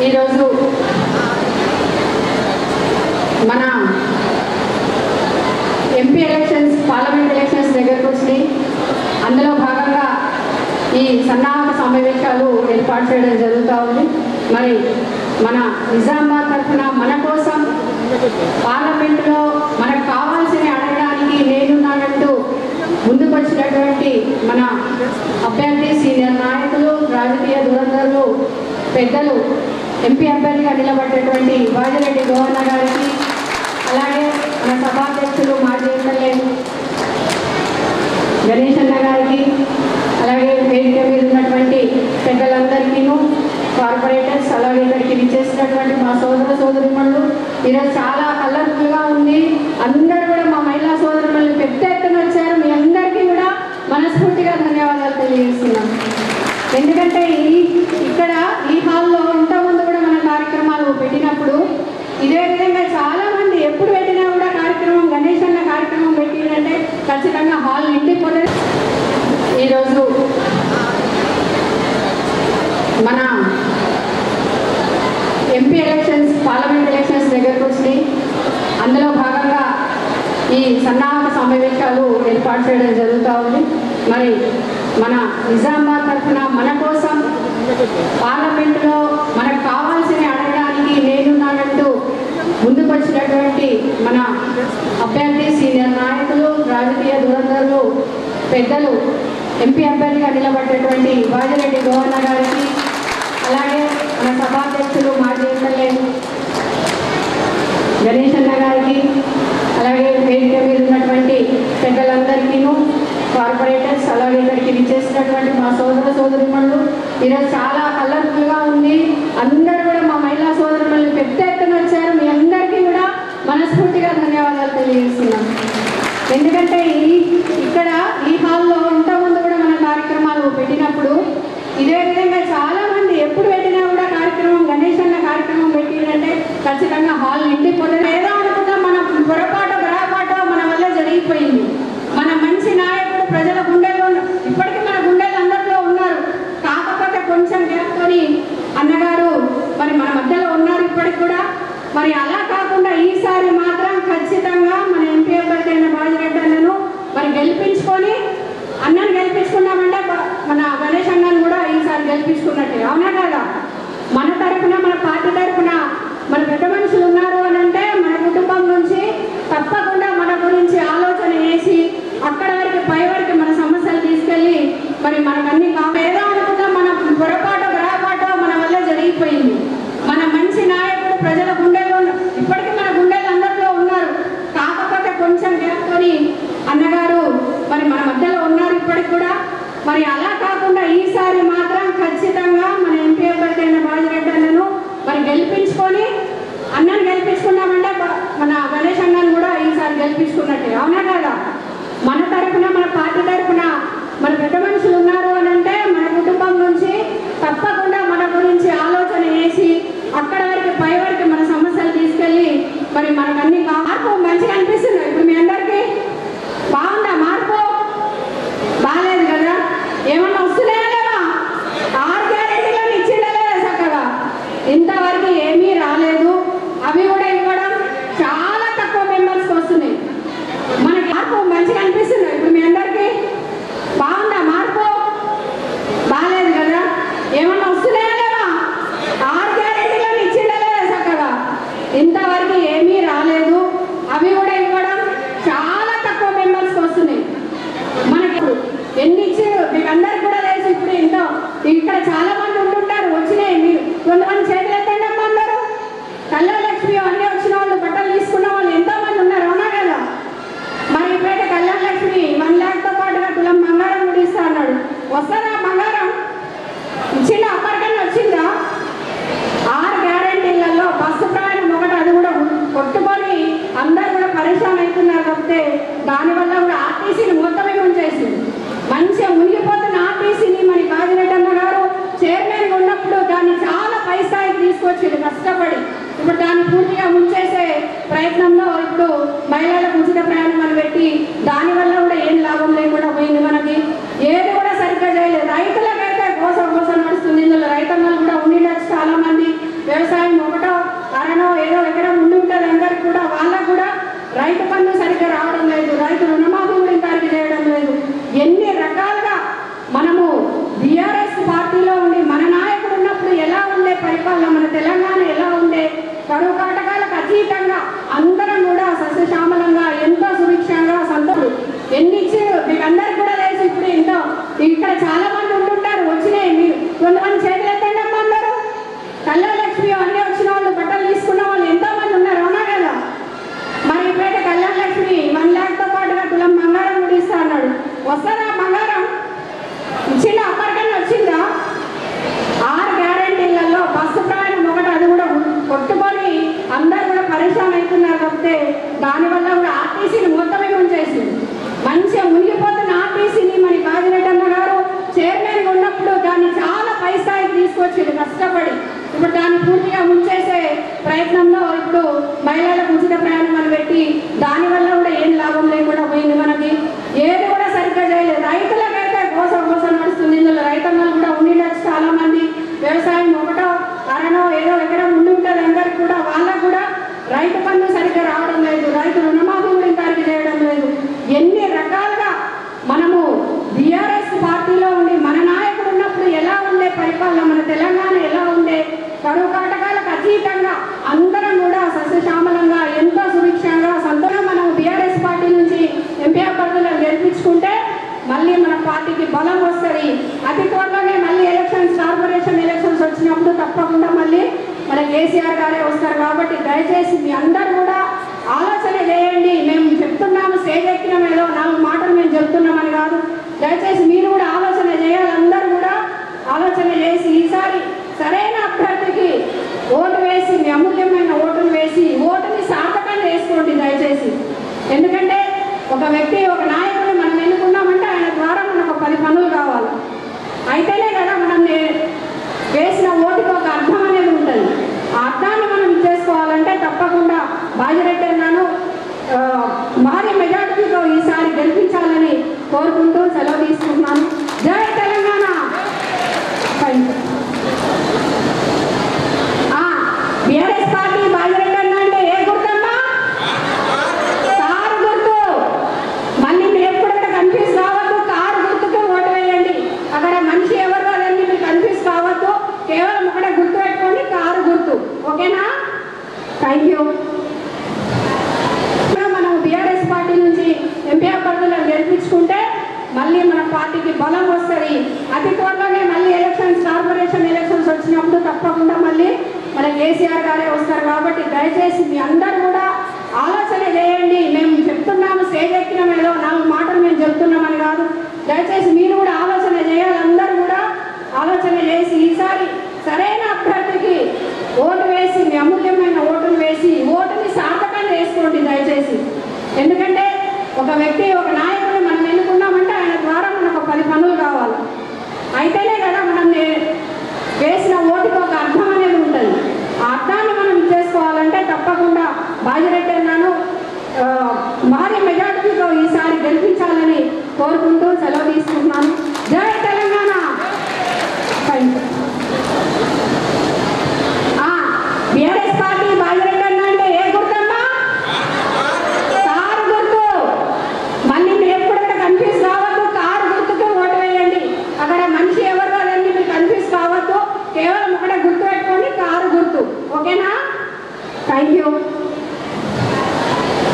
ఈరోజు మన MP elections parliament elections దగ్గరకు వచ్చి అందులో భాగంగా ఈ సన్నాహక సమావేశాలు ఏర్పాటు చేయడం జరుగుతూ ఉంది. మరి మన నిజామాబాద్ తరఫున మన కోసం పార్లమెంటులో మనకు కావాల్సిన అడగడానికి నేనున్నానంటూ ముందుకు వచ్చినటువంటి మన అభ్యర్థి సీనియర్ నాయకులు రాజకీయ ధురంధరులు పెద్దలు ఎంపీ అభ్యర్థిగా నిలబడ్డటువంటి వాజిరెడ్డి గోవన్న గారికి, అలాగే మన సభాధ్యక్షులు మాజీ ఎమ్మెల్యే గణేష్ అన్న గారికి, అలాగే వేదిక మీద ఉన్నటువంటి పెద్దలందరికీను, కార్పొరేటర్స్, అలాగే ఇక్కడికి విచ్చేసినటువంటి మా సోదర సోదరిమణులు. ఈరోజు చాలా కలర్ఫుల్గా ఉంది. అందరూ కూడా మా మహిళా సోదరిమణులు పెద్ద ఎత్తున వచ్చారు. మీ అందరికీ కూడా మనస్ఫూర్తిగా ధన్యవాదాలు తెలియజేస్తున్నాం. ఎందుకంటే ఇక్కడ ఈ హాల్లో ఇంతకుముందు కూడా మన కార్యక్రమాలు పెట్టినప్పుడు ఇదే విధంగా చాలామంది ఎప్పుడు పెట్టినా కూడా కార్యక్రమం గణేష్ అన్న కార్యక్రమం పెట్టిందంటే ఖచ్చితంగా హాల్ నిండిపోతుంది. ఈరోజు మన ఎంపీ ఎలక్షన్స్ పార్లమెంట్ ఎలక్షన్స్ దగ్గరకు వచ్చి అందులో భాగంగా ఈ సన్నాహక సమావేశాలు ఏర్పాటు చేయడం జరుగుతూ ఉంది. మరి మన నిజామాబాద్ తరఫున మన కోసం పార్లమెంటులో మనకు కావాల్సిన అడగడానికి నేనున్నానంటూ ముందుకు వచ్చినటువంటి మన అభ్యర్థి సీనియర్ నాయకులు రాజకీయ ధురంధరులు పెద్దలు ఎంపీ అభ్యర్థిగా నిలబడ్డటువంటి వాజిరెడ్డి గోవన్న గారికి, అలాగే మన సభాధ్యక్షులు మాజీ ఎమ్మెల్యే గణేష్ అన్న గారికి, అలాగే వేదిక మీద ఉన్నటువంటి పెద్దలందరికీను, కార్పొరేటర్స్, అలాగే ఇక్కడికి విచ్చేసినటువంటి మా సోదర సోదరిమణులు. ఈరోజు చాలా కలర్ఫుల్గా ఉంది. అందరూ కూడా మా మహిళా సోదరిమణులు పెద్ద ఎత్తున వచ్చారు. మీ అందరికీ కూడా మనస్ఫూర్తిగా ధన్యవాదాలు తెలియజేస్తున్నాం. ఎందుకంటే ఇక్కడ ఈ హాల్లో ఇంతకుముందు కూడా మన కార్యక్రమాలు పెట్టినప్పుడు ఇదే విధంగా చాలామంది ఎప్పుడు పెట్టినా కూడా కార్యక్రమం గణేష్ అన్న కార్యక్రమం పెట్టిందంటే ఖచ్చితంగా హాల్ నిండిపోతుంది. ఏదో అనుకుంటాం, మన పొరపాటు గ్రహపాటు మన వల్ల జరిగిపోయింది. మన మంచి నాయకుడు ప్రజల గుండెల్లో ఇప్పటికీ మన గుండెలు అందరిలో ఉన్నారు. కాకపోతే కొంచెం గ్యాప్తోని అన్నగారు మరి మన మధ్యలో ఉన్నారు ఇప్పటికి కూడా. మరి అలా కాకుండా ఈసారి మాత్రం ఖచ్చితంగా మన ఎంపీ అభ్యర్థి అయిన వాజిరెడ్డి అన్నను మరి గెలిపించుకొని అన్నను గెలిపించుకున్నామంటే మన గణేష్ అన్నను కూడా ఈసారి గెలిపించుకున్నట్టే, అవునా కదా? మన తరఫున మన పార్టీ తరఫున మన పెద్ద మనుషులు ఉన్నారు అని అంటే మన కుటుంబం నుంచి తప్పకుండా మన గురించి ఆలోచన చేసి అక్కడ వరకు పై వరకు మన సమస్యలు తీసుకెళ్ళి మరి మనకన్నీ ఏదో అనుకుంటాం, మన పొరపాటు గ్రహపాటు మన వల్ల జరిగిపోయింది. మన మంచి నాయకుడు ప్రజల గుండెల్లో ఇప్పటికీ మన గుండెలు అందరిలో ఉన్నారు. కాకపోతే కొంచెం గ్యాప్తోని అన్నగారు మరి మన మధ్యలో ఉన్నారు ఇప్పటికి కూడా. మరి అలా కాకుండా ఈసారి మాత్రం ఖచ్చితంగా మన ఎంపీ అభ్యర్థి అయిన వాజిరెడ్డి అన్నను మరి గెలిపించుకొని అన్నను గెలిపించుకున్నామంటే మన గణేష్ అన్నను కూడా ఈసారి గెలిపించుకున్నట్టే, అవునా కదా? మన తరఫున మన పార్టీ తరఫున మన పెద్ద మనుషులు ఉన్నారు అని అంటే మన కుటుంబం నుంచి తప్పకుండా మన గురించి ఆలోచన చేసి అక్కడ వరకు పై వరకు మన సమస్యలు తీసుకెళ్ళి మరి మనకన్నీ మార్పు మంచిగా అనిపిస్తుంది. ఇప్పుడు మీ అందరికీ బాగుందా మార్పు? బాగాలేదు కదా? ఏమన్నా వస్తున్నాయా లేవా? 6 గ్యారెంటీలను ఇచ్చిందా లేదా చక్కగా? ఇంతవరకు ఏమీ రాలేదు. అవి కూడా ఇవ్వడం చాలా తక్కువ మెంబర్స్కి వస్తున్నాయి. మనకి మార్పు మంచిగా అనిపిస్తుంది. ఇప్పుడు మీ అందరికీ బాగుందా మార్పు? బాగాలేదు కదా? ఏమన్నా వస్తున్నాయా లేవా? 6 గ్యారెంటీలను ఇచ్చిందా లేదా చక్కగా? ఇంతవరకు ఏమీ రాలేదు. అవి కూడా ఇవ్వడం చాలా తక్కువ మెంబర్స్కి వస్తున్నాయి. మనకి ఎన్ని ఇచ్చారు మీకు అందరికి కూడా తెలుసు. ఇప్పుడు ఇంత ఇక్కడ చాలా మంది ఉంటుంటారు, వచ్చినాయి. మీరు కొంతమంది చేతులు ఎత్తండి అమ్మ అందరూ. కళ్యాణలక్ష్మి అన్నీ వచ్చిన వాళ్ళు, బట్టలు తీసుకున్న వాళ్ళు ఎంతో మంది ఉన్నారు, అవునా కదా? మరి ఇప్పుడైతే కళ్యాణలక్ష్మి 1 లక్షతో పాటుగా తులం బంగారం కూడా ఇస్తా అన్నాడు. వస్తుందా బంగారం? ఇచ్చిందా? అప్పటికన్నా వచ్చిందా? 6 గ్యారెంటీలలో బస్సు ప్రయాణం ఒకటి, అది కూడా కొట్టుకొని అందరూ కూడా పరేషాన్ అవుతున్నారు. కాకపోతే దానివల్ల కూడా ఆర్టీసీని మొత్తమే ఉంచేసింది. మంచిగా మునిగిపోతున్న ఆర్టీసీని మరి వాజిరెడ్డి అన్న గారు చైర్మన్గా ఉన్నప్పుడు దాన్ని చాలా పై స్థాయికి తీసుకొచ్చింది కష్టపడి. ఇప్పుడు దాన్ని పూర్తిగా ముంచేసే ప్రయత్నంలో ఇప్పుడు మహిళలకు ఉచిత ప్రయాణం అని పెట్టి దానివల్ల కూడా ఏం లాభం లేకుండా పోయింది. మనకి ఏది కూడా సరిగ్గా చేయలేదు. రైతులకైతే కోసం నడుస్తుంది. ఇందులో రైతన్నలు కూడా ఉండి చాలా మంది వ్యవసాయం ఒకటో అరనో ఏదో ఎకరం ఉండి ఉంటుంది అందరికి కూడా, వాళ్ళకు కూడా రైతు పన్ను సరిగ్గా రావడం లేదు, రైతు రుణమాఫీ కూడా ఇంతవరకు చేయడం లేదు. ఎన్ని రకాలుగా మనము బీఆర్ఎస్ పార్టీలో ఉండి మన నాయకుడు ఉన్నప్పుడు ఎలా ఉండే పరిపాలన, మన తెలంగాణ ఎలా ఉండే, కరువు కాటకాలకు అతీతంగా అందరం కూడా సస్యశ్యామలంగా ఎంతో సుభిక్షంగా సంతోషం ఎన్ని ఇచ్చారు మీకు అందరికి కూడా తెలుసు. ఇప్పుడు ఎంతో ఇక్కడ చాలా మంది ఉంటుంటారు, వచ్చినాయి మీరు కొంతమంది చేతులు ఎత్తండి అమ్మా అన్నారు. కళ్యాణలక్ష్మి అన్నీ వచ్చిన వాళ్ళు, బట్టలు తీసుకున్న వాళ్ళు ఎంతో మంది ఉన్నారు, అవునా కదా? మరి ఇప్పుడైతే కళ్యాణలక్ష్మి 1 లక్షతో పాటుగా తులం బంగారం కూడా ఇస్తా అన్నాడు. వస్తుందా బంగారం? ఇచ్చిందా? అప్పటికన్నా వచ్చిందా? 6 గ్యారెంటీలలో బస్సు ప్రయాణం ఒకటి, అది కూడా కొట్టుకొని అందరు కూడా పరిశ్రమ అవుతున్నారు. కాకపోతే దానివల్ల కూడా ఆర్టీసీని మొత్తమే ఉంచేసింది. మంచిగా మునిగిపోతున్న ఆర్టీసీని మరి బాజిరెడ్డి అన్న గారు చైర్మన్గా ఉన్నప్పుడు దాన్ని చాలా పై స్థాయికి తీసుకొచ్చింది కష్టపడి. ఇప్పుడు దాన్ని పూర్తిగా ముంచేసే ప్రయత్నంలో ఇప్పుడు మహిళలకు ఉచిత ప్రయాణం అని పెట్టి దానివల్ల కూడా ఏం లాభం లేకుండా పోయింది. మనకి ఏది కూడా సరిగ్గా చేయలేదు. రైతులకైతే కోసం నడుస్తుంది. ఇందులో రైతన్నలు కూడా ఉండినచ్చు చాలా మంది. వ్యవసాయం ఒకటో అరనో ఏదో ఎకరం ఉండి ఉంటుంది అందరికి కూడా, వాళ్ళకు కూడా రైతు పన్ను సరిగ్గా రావడం లేదు, రైతు రుణమాఫీ కూడా ఇంతవరకు చేయడం లేదు. ఎన్ని రకాలుగా మనము బీఆర్ఎస్ పార్టీలో ఉండి మన నాయకుడు ఉన్నప్పుడు ఎలా ఉండే పరిపాలన, మన తెలంగాణ ఎలా ఉండే, కరువు కాటకాలకు అతీతంగా అందరం కూడా సస్యశ్యామలంగా ఎంతో సుభిక్షంగా సంతోషంగా మనం బీఆర్ఎస్ పార్టీ నుంచి ఎంపీ అభ్యర్థులను గెలిపించుకుంటే మళ్ళీ మన పార్టీకి బలం వస్తుంది. అతి త్వరలోనే మళ్ళీ కార్పొరేషన్ ఎలక్షన్స్ వచ్చినప్పుడు తప్పకుండా మళ్ళీ మన కేసీఆర్ గారే వస్తారు. కాబట్టి దయచేసి మీ అందరూ కూడా ఆలోచన చేయండి. మేము చెప్తున్నాము, స్టేజ్ ఎక్కిన ఏదో 4 మాటలు మేము చెప్తున్నామని కాదు. దయచేసి మీరు కూడా ఆలోచన చేయాలి. అందరూ కూడా ఆలోచన చేసి ఈసారి సరైన అభ్యర్థికి ఓటు వేసి, మీ అమూల్యమైన ఓటును వేసి ఓటుని సార్థకంగా వేసుకోండి దయచేసి. ఎందుకంటే ఒక వ్యక్తి, ఒక నాయకుడిని మనం ఎన్నుకున్నామంటే ఆయన ద్వారా మనకు 10 పనులు కావాలి. అయితేనే కదా మనం వేసిన ఓటుకు ఒక అర్థం అనేది ఉంటుంది. ఆ అర్థాన్ని మనం చేసుకోవాలంటే తప్పకుండా బాజిరెడ్డి అన్నాను భారీ మెజార్టీతో ఈసారి గెలిపించాలని కోరుకుంటూ సెలవు తీసుకుంటున్నాను. జై తెలంగాణ. బీఆర్ఎస్ పార్టీ బాజిరెడ్డి అన్న అంటే ఏ గుర్తమ్మా? కారు గుర్తు. మళ్ళీ మీరు ఎప్పుడైనా కన్ఫ్యూజ్ కావద్దు, కారు గుర్తుకు ఓటు వేయండి. అక్కడ మనిషి ఎవరు అదండి మీరు కన్ఫ్యూజ్ కావద్దు, కేవలం ఒకటే గుర్తు పెట్టుకోండి, కారు గుర్తు. ఓకేనా? Thank you. మనం బీఆర్ఎస్ పార్టీ నుంచి ఎంపీ అభ్యర్థులను గెలిపించుకుంటే మళ్ళీ మన పార్టీకి బలం వస్తుంది. అతి త్వరలోనే మళ్ళీ కార్పొరేషన్ ఎలక్షన్స్ వచ్చినప్పుడు తప్పకుండా మళ్ళీ మన కేసీఆర్ గారే వస్తారు. కాబట్టి దయచేసి మీ అందరూ కూడా ఆలోచన చేయండి. మేము చెప్తున్నాము, స్టేజ్ ఎక్కిన ఏదో 4 మాటలు మేము చెప్తున్నామని కాదు. దయచేసి మీరు కూడా ఆలోచన చేయాలి. అందరూ కూడా ఆలోచన చేసి ఈసారి సరైన అభ్యర్థికి ఓటు వేసి, మీ అమూల్యమైన ఓటును వేసి ఓటుని సార్థకంగా వేసుకోండి దయచేసి. ఎందుకంటే ఒక వ్యక్తి, ఒక నాయకుడిని మనం ఎన్నుకున్నామంటే ఆయన ద్వారా మనకు 10 పనులు కావాలి. అయితేనే కదా మనం వేసిన ఓటుకు ఒక అర్థం అనేది ఉంటుంది. ఆ అర్థాన్ని మనం చేసుకోవాలంటే తప్పకుండా బాజిరెడ్డి అన్నాను భారీ మెజార్టీతో ఈసారి గెలిపించాలని కోరుకుంటూ సెలవు తీసుకుంటున్నాను. జై తెలంగాణ. బీఆర్ఎస్ పార్టీ బాజిరెడ్డి అన్న అంటే ఏ గుర్తమ్మా? కారు గుర్తు. మళ్ళీ మీరు ఎప్పుడైనా కన్ఫ్యూజ్ కావద్దు, కారు గుర్తుకు ఓటు వేయండి. అక్కడ మనిషి ఎవరు అదండి మీరు కన్ఫ్యూజ్ కావద్దు, కేవలం ఒకటే గుర్తు పెట్టుకోండి, కారు గుర్తు. ఓకేనా? Thank you.